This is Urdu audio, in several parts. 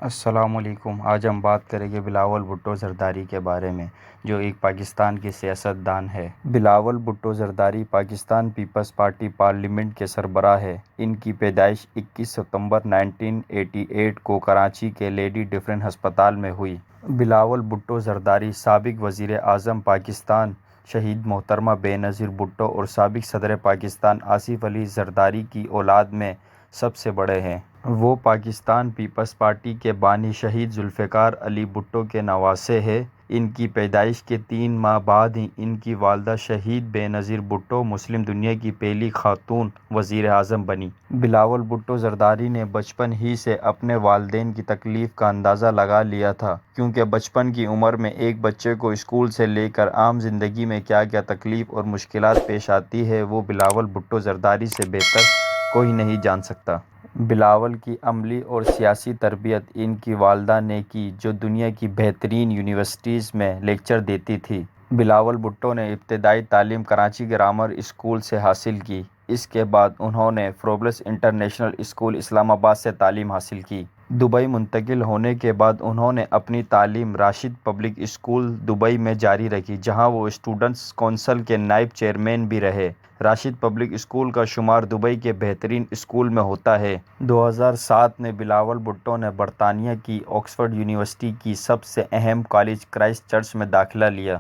السلام علیکم۔ آج ہم بات کریں گے بلاول بھٹو زرداری کے بارے میں، جو ایک پاکستان کے سیاست دان ہے۔ بلاول بھٹو زرداری پاکستان پیپلز پارٹی پارلیمنٹ کے سربراہ ہیں۔ ان کی پیدائش 21 ستمبر 1988 کو کراچی کے لیڈی ڈفرن ہسپتال میں ہوئی۔ بلاول بھٹو زرداری سابق وزیر اعظم پاکستان شہید محترمہ بے نظیر بھٹو اور سابق صدر پاکستان آصف علی زرداری کی اولاد میں سب سے بڑے ہیں۔ وہ پاکستان پیپلز پارٹی کے بانی شہید ذوالفقار علی بھٹو کے نواسے ہیں۔ ان کی پیدائش کے 3 ماہ بعد ہی ان کی والدہ شہید بے نظیر بھٹو مسلم دنیا کی پہلی خاتون وزیر اعظم بنیں۔ بلاول بھٹو زرداری نے بچپن ہی سے اپنے والدین کی تکلیف کا اندازہ لگا لیا تھا، کیونکہ بچپن کی عمر میں ایک بچے کو اسکول سے لے کر عام زندگی میں کیا کیا تکلیف اور مشکلات پیش آتی ہیں، وہ بلاول بھٹو زرداری سے بہتر کوئی نہیں جان سکتا۔ بلاول کی عملی اور سیاسی تربیت ان کی والدہ نے کی، جو دنیا کی بہترین یونیورسٹیز میں لیکچر دیتی تھیں۔ بلاول بھٹو نے ابتدائی تعلیم کراچی گرامر اسکول سے حاصل کی۔ اس کے بعد انہوں نے فوربس انٹرنیشنل اسکول اسلام آباد سے تعلیم حاصل کی۔ دبئی منتقل ہونے کے بعد انہوں نے اپنی تعلیم راشد پبلک اسکول دبئی میں جاری رکھی، جہاں وہ اسٹوڈنٹس کونسل کے نائب چیئرمین بھی رہے۔ راشد پبلک اسکول کا شمار دبئی کے بہترین اسکول میں ہوتا ہے۔ 2007 میں بلاول بھٹو نے برطانیہ کی آکسفورڈ یونیورسٹی کی سب سے اہم کالج کرائسٹ چرچ میں داخلہ لیا۔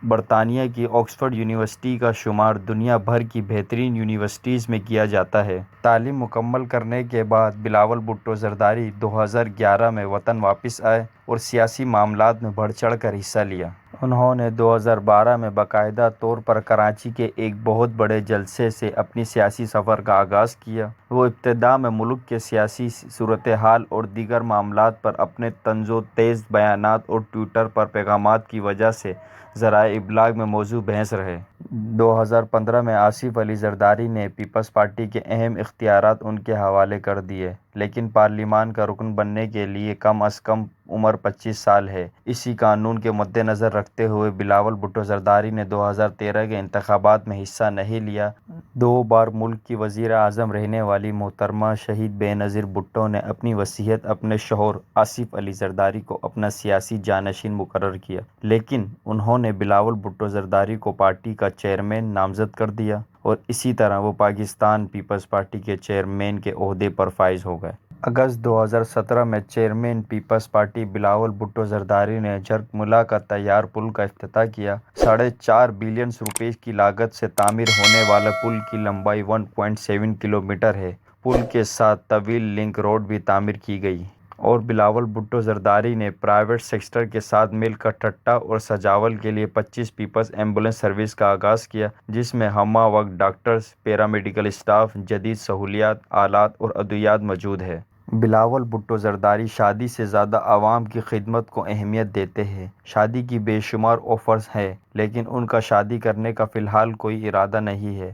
برطانیہ کی آکسفورڈ یونیورسٹی کا شمار دنیا بھر کی بہترین یونیورسٹیز میں کیا جاتا ہے۔ تعلیم مکمل کرنے کے بعد بلاول بھٹو زرداری 2011 میں وطن واپس آئے اور سیاسی معاملات میں بڑھ چڑھ کر حصہ لیا۔ انہوں نے 2012 میں باقاعدہ طور پر کراچی کے ایک بہت بڑے جلسے سے اپنی سیاسی سفر کا آغاز کیا۔ وہ ابتدا میں ملک کے سیاسی صورتحال اور دیگر معاملات پر اپنے طنز و تیز بیانات اور ٹوئٹر پر پیغامات کی وجہ سے ذرائع ابلاغ میں موضوع بحث رہے۔ 2015 میں آصف علی زرداری نے پیپلز پارٹی کے اہم اختیارات ان کے حوالے کر دیے، لیکن پارلیمان کا رکن بننے کے لیے کم از کم عمر 25 سال ہے۔ اسی قانون کے مدنظر رکھتے ہوئے بلاول بھٹو زرداری نے 2013 کے انتخابات میں حصہ نہیں لیا۔ 2 بار ملک کی وزیر اعظم رہنے والی محترمہ شہید بے نظیر بھٹو نے اپنی وصیت اپنے شوہر آصف علی زرداری کو اپنا سیاسی جانشین مقرر کیا، لیکن انہوں نے بلاول بھٹو زرداری کو پارٹی کا چیئرمین نامزد کر دیا اور اسی طرح وہ پاکستان پیپلز پارٹی کے چیئرمین کے عہدے پر فائز ہو گئے۔ اگست 2017 میں چیئرمین پیپلز پارٹی بلاول بھٹو زرداری نے جھرکملا کا تیار پل کا افتتاح کیا۔ 4.5 بلین روپے کی لاگت سے تعمیر ہونے والے پل کی لمبائی 1.7 کلومیٹر ہے۔ پل کے ساتھ طویل لنک روڈ بھی تعمیر کی گئی۔ اور بلاول بھٹو زرداری نے پرائیویٹ سیکٹر کے ساتھ مل کر ٹھٹہ اور سجاول کے لیے 25 پیپلز ایمبولینس سروس کا آغاز کیا، جس میں ہمہ وقت ڈاکٹرز، پیرامیڈیکل اسٹاف، جدید سہولیات، آلات اور ادویات موجود ہیں۔ بلاول بھٹو زرداری شادی سے زیادہ عوام کی خدمت کو اہمیت دیتے ہیں۔ شادی کی بے شمار آفرز ہیں، لیکن ان کا شادی کرنے کا فی الحال کوئی ارادہ نہیں ہے۔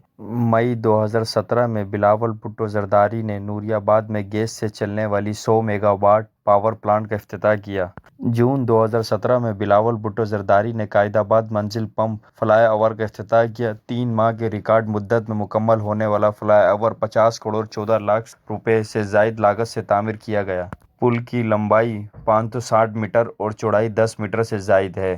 مئی 2017 میں بلاول بھٹو زرداری نے نوری آباد میں گیس سے چلنے والی 100 میگا واٹ پاور پلانٹ کا افتتاح کیا۔ جون 2017 میں بلاول بھٹو زرداری نے قائد آباد منزل پمپ فلائی اوور کا افتتاح کیا۔ 3 ماہ کی ریکارڈ مدت میں مکمل ہونے والا فلائی اوور 50 کروڑ 14 لاکھ روپے سے زائد لاگت سے تعمیر کیا گیا۔ پل کی لمبائی 560 میٹر اور چوڑائی 10 میٹر سے زائد ہے۔